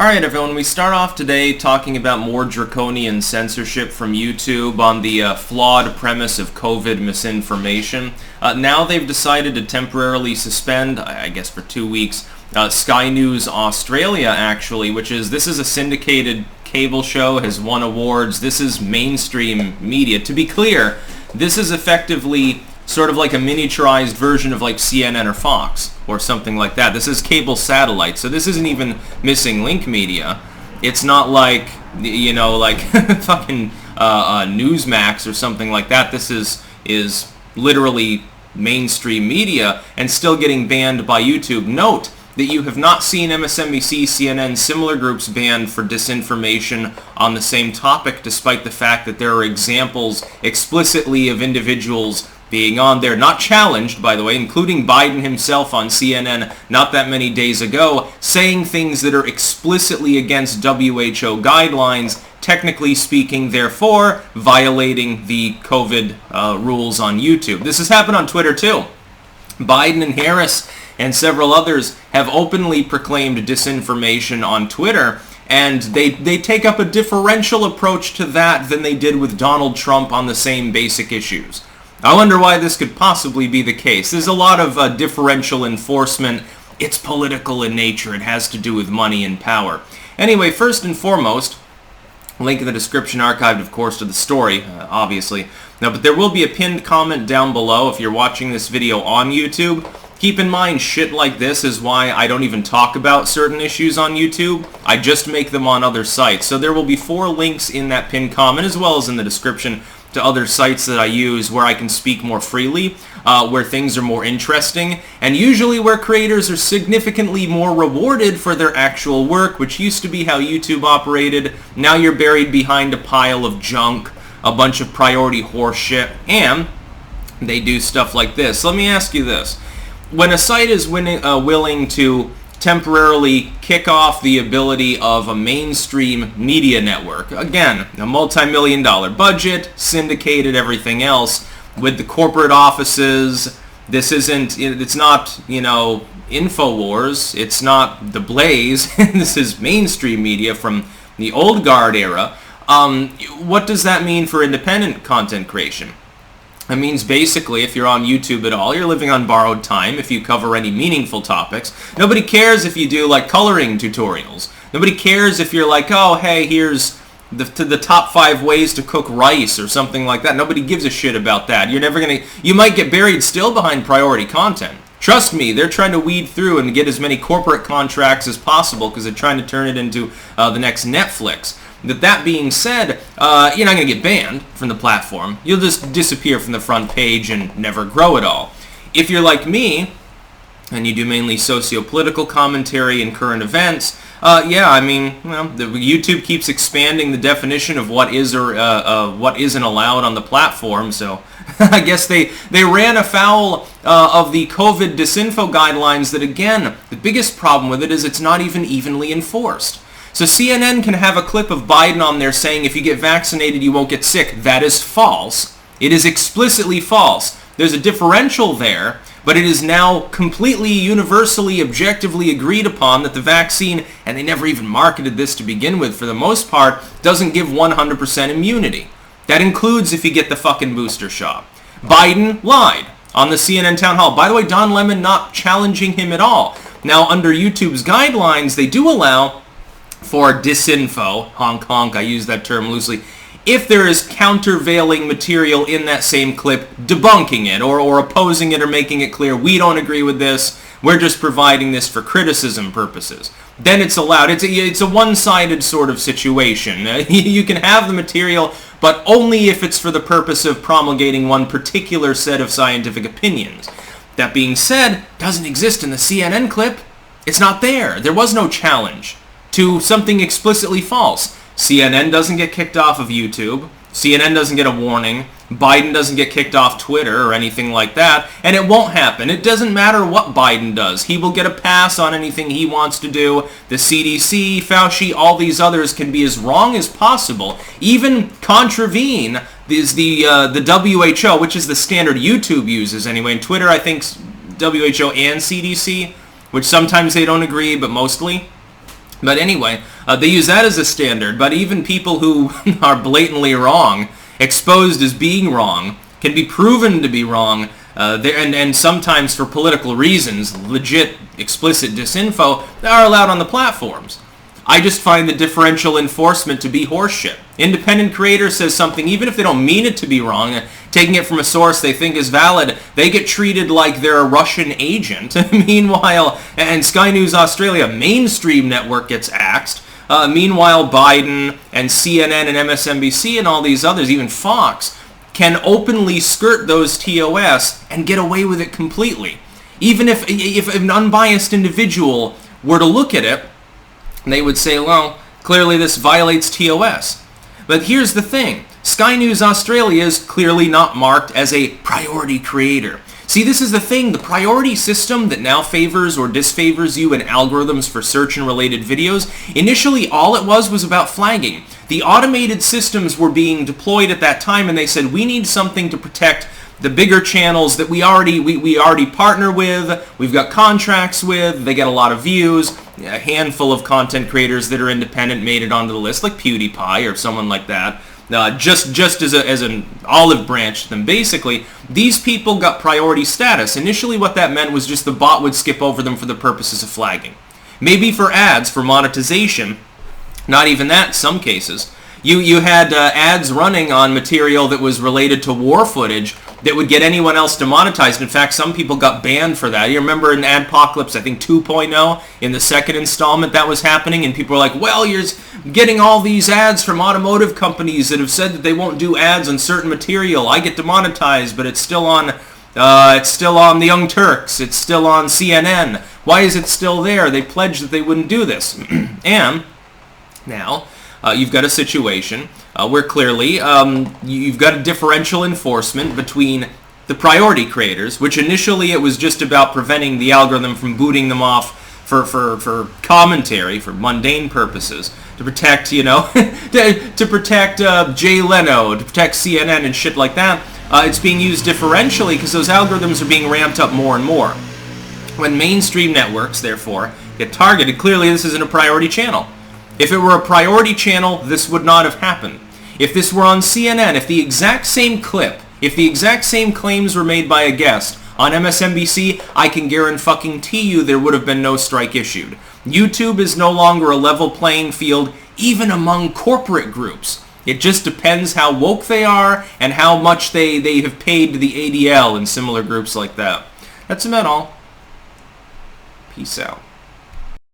Alright everyone, we start off today talking about more draconian censorship from YouTube on the flawed premise of COVID misinformation. Now they've decided to temporarily suspend, I guess for 2 weeks, Sky News Australia actually, this is a syndicated cable show, has won awards. This is mainstream media. To be clear, this is effectively sort of like a miniaturized version of like CNN or Fox or something like that. This is cable satellite, so this isn't even missing link media. It's not like, you know, like fucking Newsmax or something like that. This is literally mainstream media and still getting banned by YouTube. Note that you have not seen MSNBC, CNN, similar groups banned for disinformation on the same topic, despite the fact that there are examples explicitly of individuals being on there, not challenged, by the way, including Biden himself on CNN not that many days ago, saying things that are explicitly against WHO guidelines, technically speaking, therefore, violating the COVID rules on YouTube. This has happened on Twitter, too. Biden and Harris and several others have openly proclaimed disinformation on Twitter, and they take up a differential approach to that than they did with Donald Trump on the same basic issues. I wonder why this could possibly be the case. There's a lot of differential enforcement. It's political in nature. It has to do with money and power. Anyway, first and foremost, link in the description, archived, of course, to the story, obviously. Now, but there will be a pinned comment down below if you're watching this video on YouTube. Keep in mind, shit like this is why I don't even talk about certain issues on YouTube. I just make them on other sites. So there will be 4 links in that pinned comment, as well as in the description, to other sites that I use where I can speak more freely, where things are more interesting, and usually where creators are significantly more rewarded for their actual work, which used to be how YouTube operated. Now you're buried behind a pile of junk, a bunch of priority horse shit, and they do stuff like this. Let me ask you this. When a site is willing to temporarily kick off the ability of a mainstream media network, again, a multi-million-dollar budget, syndicated, everything else, with the corporate offices, it's not, you know, InfoWars, it's not The Blaze, this is mainstream media from the old guard era. What does that mean for independent content creation? That means basically, if you're on YouTube at all, you're living on borrowed time if you cover any meaningful topics. Nobody cares if you do, like, coloring tutorials. Nobody cares if you're like, oh, hey, here's the top 5 ways to cook rice or something like that. Nobody gives a shit about that. You might get buried still behind priority content. Trust me, they're trying to weed through and get as many corporate contracts as possible because they're trying to turn it into the next Netflix. That being said, you're not going to get banned from the platform. You'll just disappear from the front page and never grow at all. If you're like me, and you do mainly socio-political commentary and current events, yeah, I mean, well, YouTube keeps expanding the definition of what is or what isn't allowed on the platform, so I guess they ran afoul of the COVID Disinfo guidelines that, again, the biggest problem with it is it's not even evenly enforced. So CNN can have a clip of Biden on there saying if you get vaccinated you won't get sick. That is false. It is explicitly false. There's a differential there, but it is now completely universally, objectively agreed upon that the vaccine, and they never even marketed this to begin with for the most part, doesn't give 100% immunity. That includes if you get the fucking booster shot. Biden lied on the CNN town hall. By the way, Don Lemon not challenging him at all. Now, under YouTube's guidelines, they do allow for disinfo, honk honk, I use that term loosely, if there is countervailing material in that same clip debunking it or opposing it or making it clear we don't agree with this, we're just providing this for criticism purposes. Then it's allowed. It's a one-sided sort of situation. You can have the material, but only if it's for the purpose of promulgating one particular set of scientific opinions. That being said, doesn't exist in the CNN clip. It's not there. There was no challenge to something explicitly false. CNN doesn't get kicked off of YouTube. CNN doesn't get a warning. Biden doesn't get kicked off Twitter or anything like that. And it won't happen. It doesn't matter what Biden does. He will get a pass on anything he wants to do. The CDC, Fauci, all these others can be as wrong as possible. Even contravene is the WHO, which is the standard YouTube uses anyway. And Twitter, I think, WHO and CDC, which sometimes they don't agree, but mostly. But anyway, they use that as a standard, but even people who are blatantly wrong, exposed as being wrong, can be proven to be wrong, and sometimes for political reasons, legit, explicit disinfo, are allowed on the platforms. I just find the differential enforcement to be horseshit. Independent creator says something, even if they don't mean it to be wrong, taking it from a source they think is valid, they get treated like they're a Russian agent. Meanwhile, and Sky News Australia, mainstream network, gets axed. Meanwhile, Biden and CNN and MSNBC and all these others, even Fox, can openly skirt those TOS and get away with it completely. Even if an unbiased individual were to look at it, they would say, well, clearly this violates TOS. But here's the thing. Sky News Australia is clearly not marked as a priority creator. See, this is the thing. The priority system that now favors or disfavors you in algorithms for search and related videos, initially all it was about flagging. The automated systems were being deployed at that time, and they said, we need something to protect the bigger channels that we already partner with, we've got contracts with, they get a lot of views. A handful of content creators that are independent made it onto the list, like PewDiePie or someone like that, just as an olive branch to them. Basically, these people got priority status. Initially, what that meant was just the bot would skip over them for the purposes of flagging. Maybe for ads, for monetization, not even that in some cases. You had ads running on material that was related to war footage that would get anyone else demonetized. In fact, some people got banned for that. You remember in Adpocalypse, I think 2.0, in the second installment that was happening, and people were like, well, you're getting all these ads from automotive companies that have said that they won't do ads on certain material. I get demonetized, but it's still on the Young Turks. It's still on CNN. Why is it still there? They pledged that they wouldn't do this. And now you've got a situation where clearly you've got a differential enforcement between the priority creators, which initially it was just about preventing the algorithm from booting them off for commentary, for mundane purposes, to protect, to protect Jay Leno, to protect CNN and shit like that. It's being used differentially because those algorithms are being ramped up more and more. When mainstream networks, therefore, get targeted, clearly this isn't a priority channel. If it were a priority channel, this would not have happened. If this were on CNN, if the exact same clip, if the exact same claims were made by a guest on MSNBC, I can guarantee you there would have been no strike issued. YouTube is no longer a level playing field, even among corporate groups. It just depends how woke they are and how much they have paid to the ADL and similar groups like that. That's about all. Peace out.